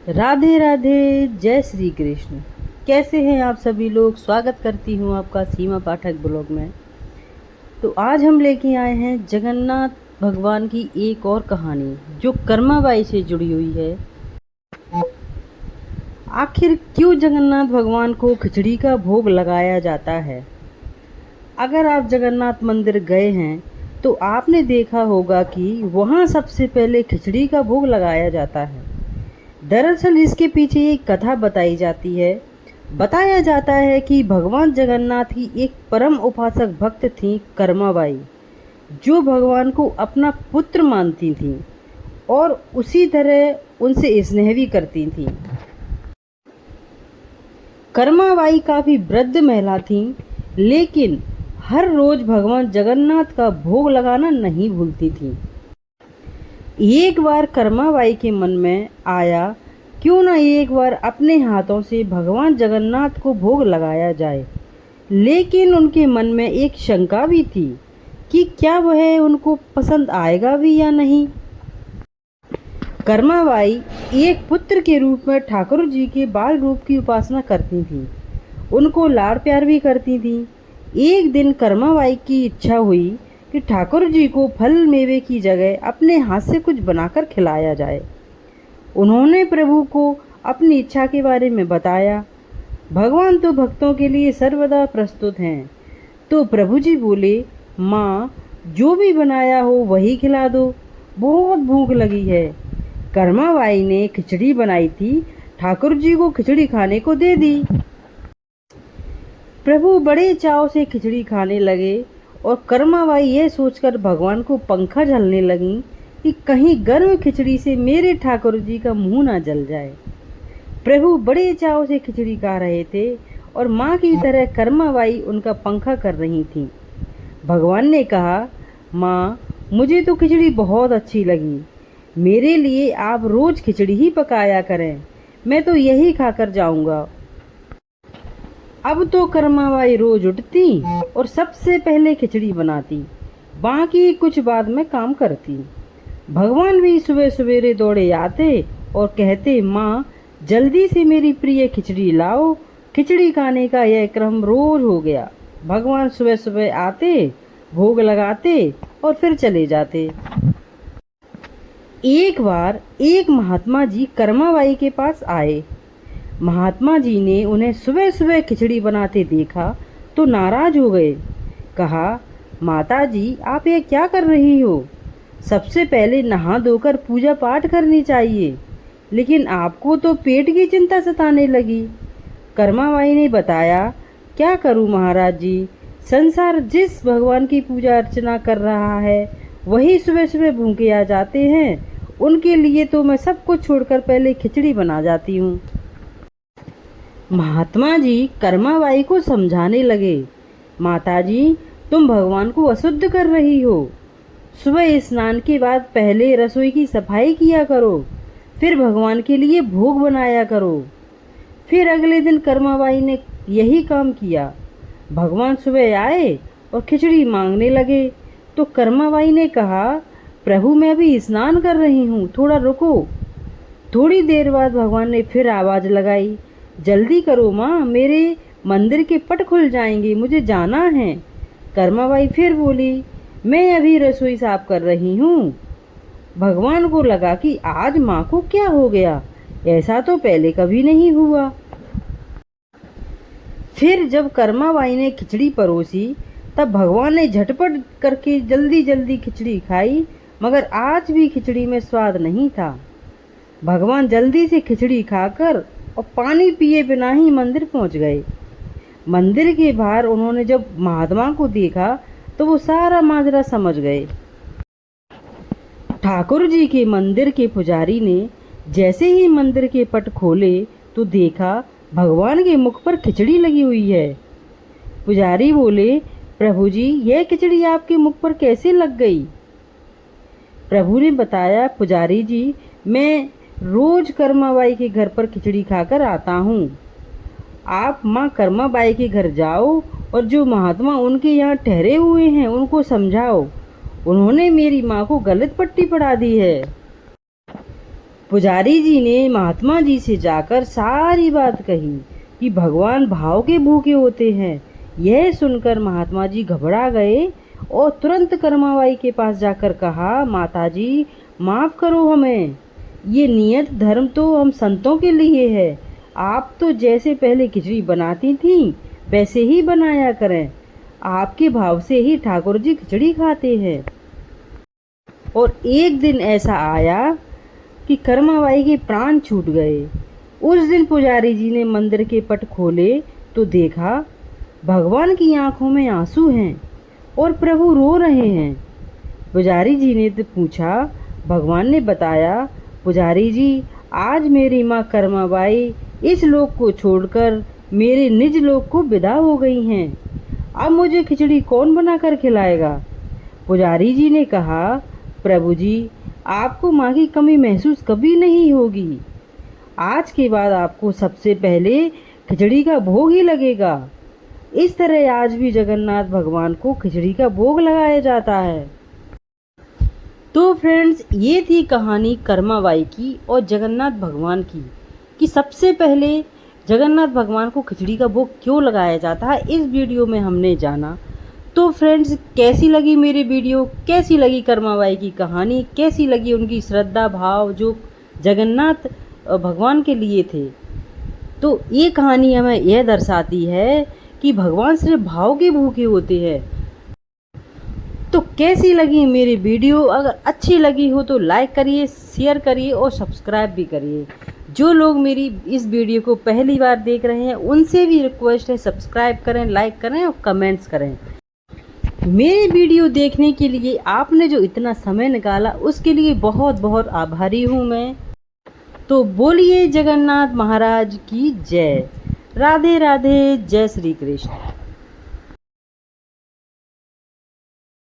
राधे राधे, जय श्री कृष्ण। कैसे हैं आप सभी लोग। स्वागत करती हूं आपका सीमा पाठक ब्लॉग में। तो आज हम लेके आए हैं जगन्नाथ भगवान की एक और कहानी जो कर्माबाई से जुड़ी हुई है। आखिर क्यों जगन्नाथ भगवान को खिचड़ी का भोग लगाया जाता है। अगर आप जगन्नाथ मंदिर गए हैं तो आपने देखा होगा कि वहाँ सबसे पहले खिचड़ी का भोग लगाया जाता है। दरअसल इसके पीछे एक कथा बताई जाती है। बताया जाता है कि भगवान जगन्नाथ की एक परम उपासक भक्त थी कर्माबाई, जो भगवान को अपना पुत्र मानती थी और उसी तरह उनसे स्नेह भी करती थी। कर्माबाई काफ़ी वृद्ध महिला थी, लेकिन हर रोज भगवान जगन्नाथ का भोग लगाना नहीं भूलती थी। एक बार कर्माबाई के मन में आया, क्यों ना एक बार अपने हाथों से भगवान जगन्नाथ को भोग लगाया जाए। लेकिन उनके मन में एक शंका भी थी कि क्या वह उनको पसंद आएगा भी या नहीं। कर्माबाई एक पुत्र के रूप में ठाकुर जी के बाल रूप की उपासना करती थी, उनको लाड़ प्यार भी करती थी। एक दिन कर्माबाई की इच्छा हुई कि ठाकुर जी को फल मेवे की जगह अपने हाथ से कुछ बनाकर खिलाया जाए। उन्होंने प्रभु को अपनी इच्छा के बारे में बताया। भगवान तो भक्तों के लिए सर्वदा प्रस्तुत हैं। तो प्रभु जी बोले, माँ, जो भी बनाया हो वही खिला दो, बहुत भूख लगी है। कर्माबाई ने खिचड़ी बनाई थी, ठाकुर जी को खिचड़ी खाने को दे दी। प्रभु बड़े चाव से खिचड़ी खाने लगे और कर्माबाई यह सोचकर भगवान को पंखा झलने लगी कि कहीं गर्म खिचड़ी से मेरे ठाकुर जी का मुंह ना जल जाए। प्रभु बड़े चाव से खिचड़ी खा रहे थे और माँ की तरह कर्माबाई उनका पंखा कर रही थी। भगवान ने कहा, माँ, मुझे तो खिचड़ी बहुत अच्छी लगी, मेरे लिए आप रोज खिचड़ी ही पकाया करें, मैं तो यही खाकर जाऊंगा। अब तो कर्माबाई रोज उठती और सबसे पहले खिचड़ी बनाती, बाकी कुछ बाद में काम करती। भगवान भी सुबह सवेरे दौड़े आते और कहते, माँ, जल्दी से मेरी प्रिय खिचड़ी लाओ। खिचड़ी खाने का यह क्रम रोज हो गया। भगवान सुबह सुबह आते, भोग लगाते और फिर चले जाते। एक बार एक महात्मा जी कर्माबाई के पास आए। महात्मा जी ने उन्हें सुबह सुबह खिचड़ी बनाते देखा तो नाराज हो गए। कहा, माता जी, आप ये क्या कर रही हो। सबसे पहले नहा धोकर पूजा पाठ करनी चाहिए, लेकिन आपको तो पेट की चिंता सताने लगी। कर्माबाई ने बताया, क्या करूं महाराज जी, संसार जिस भगवान की पूजा अर्चना कर रहा है वही सुबह सुबह भूखे आ जाते हैं। उनके लिए तो मैं सब कुछ छोड़कर पहले खिचड़ी बना जाती हूँ। महात्मा जी कर्माबाई को समझाने लगे, माता जी, तुम भगवान को अशुद्ध कर रही हो। सुबह स्नान के बाद पहले रसोई की सफाई किया करो, फिर भगवान के लिए भोग बनाया करो। फिर अगले दिन कर्माबाई ने यही काम किया। भगवान सुबह आए और खिचड़ी मांगने लगे तो कर्माबाई ने कहा, प्रभु, मैं अभी स्नान कर रही हूँ, थोड़ा रुको। थोड़ी देर बाद भगवान ने फिर आवाज़ लगाई, जल्दी करो माँ, मेरे मंदिर के पट खुल जाएंगे, मुझे जाना है। कर्माबाई फिर बोली, मैं अभी रसोई साफ कर रही हूँ। भगवान को लगा कि आज माँ को क्या हो गया, ऐसा तो पहले कभी नहीं हुआ। फिर जब कर्माबाई ने खिचड़ी परोसी तब भगवान ने झटपट करके जल्दी जल्दी खिचड़ी खाई, मगर आज भी खिचड़ी में स्वाद नहीं था। भगवान जल्दी से खिचड़ी खाकर और पानी पिए बिना ही मंदिर पहुंच गए। मंदिर के बाहर उन्होंने जब महात्मा को देखा तो वो सारा माजरा समझ गए। ठाकुर जी के मंदिर के पुजारी ने जैसे ही मंदिर के पट खोले तो देखा भगवान के मुख पर खिचड़ी लगी हुई है। पुजारी बोले, प्रभु जी, यह खिचड़ी आपके मुख पर कैसे लग गई। प्रभु ने बताया, पुजारी जी, मैं रोज कर्माबाई के घर पर खिचड़ी खाकर आता हूँ। आप माँ कर्माबाई के घर जाओ और जो महात्मा उनके यहाँ ठहरे हुए हैं उनको समझाओ, उन्होंने मेरी माँ को गलत पट्टी पढ़ा दी है। पुजारी जी ने महात्मा जी से जाकर सारी बात कही कि भगवान भाव के भूखे होते हैं। यह सुनकर महात्मा जी घबरा गए और तुरंत कर्माबाई के पास जाकर कहा, माता जी माफ़ करो हमें, ये नियत धर्म तो हम संतों के लिए है। आप तो जैसे पहले खिचड़ी बनाती थीं वैसे ही बनाया करें। आपके भाव से ही ठाकुर जी खिचड़ी खाते हैं। और एक दिन ऐसा आया कि कर्माबाई के प्राण छूट गए। उस दिन पुजारी जी ने मंदिर के पट खोले तो देखा भगवान की आंखों में आंसू हैं और प्रभु रो रहे हैं। पुजारी जी ने तो पूछा। भगवान ने बताया, पुजारी जी आज मेरी माँ कर्माबाई इस लोक को छोड़कर मेरे निज लोक को विदा हो गई हैं। अब मुझे खिचड़ी कौन बनाकर खिलाएगा? पुजारी जी ने कहा, प्रभु जी आपको माँ की कमी महसूस कभी नहीं होगी। आज के बाद आपको सबसे पहले खिचड़ी का भोग ही लगेगा। इस तरह आज भी जगन्नाथ भगवान को खिचड़ी का भोग लगाया जाता है। तो फ्रेंड्स, ये थी कहानी कर्माबाई की और जगन्नाथ भगवान की कि सबसे पहले जगन्नाथ भगवान को खिचड़ी का भोग क्यों लगाया जाता है। इस वीडियो में हमने जाना। तो फ्रेंड्स, कैसी लगी मेरी वीडियो, कैसी लगी कर्माबाई की कहानी, कैसी लगी उनकी श्रद्धा भाव जो जगन्नाथ भगवान के लिए थे। तो ये कहानी हमें यह दर्शाती है कि भगवान सिर्फ भाव के भूखे होते हैं। तो कैसी लगी मेरी वीडियो? अगर अच्छी लगी हो तो लाइक करिए, शेयर करिए और सब्सक्राइब भी करिए। जो लोग मेरी इस वीडियो को पहली बार देख रहे हैं उनसे भी रिक्वेस्ट है, सब्सक्राइब करें, लाइक करें और कमेंट्स करें। मेरी वीडियो देखने के लिए आपने जो इतना समय निकाला उसके लिए बहुत बहुत आभारी हूँ मैं। तो बोलिए जगन्नाथ महाराज की जय। राधे राधे। जय श्री कृष्ण।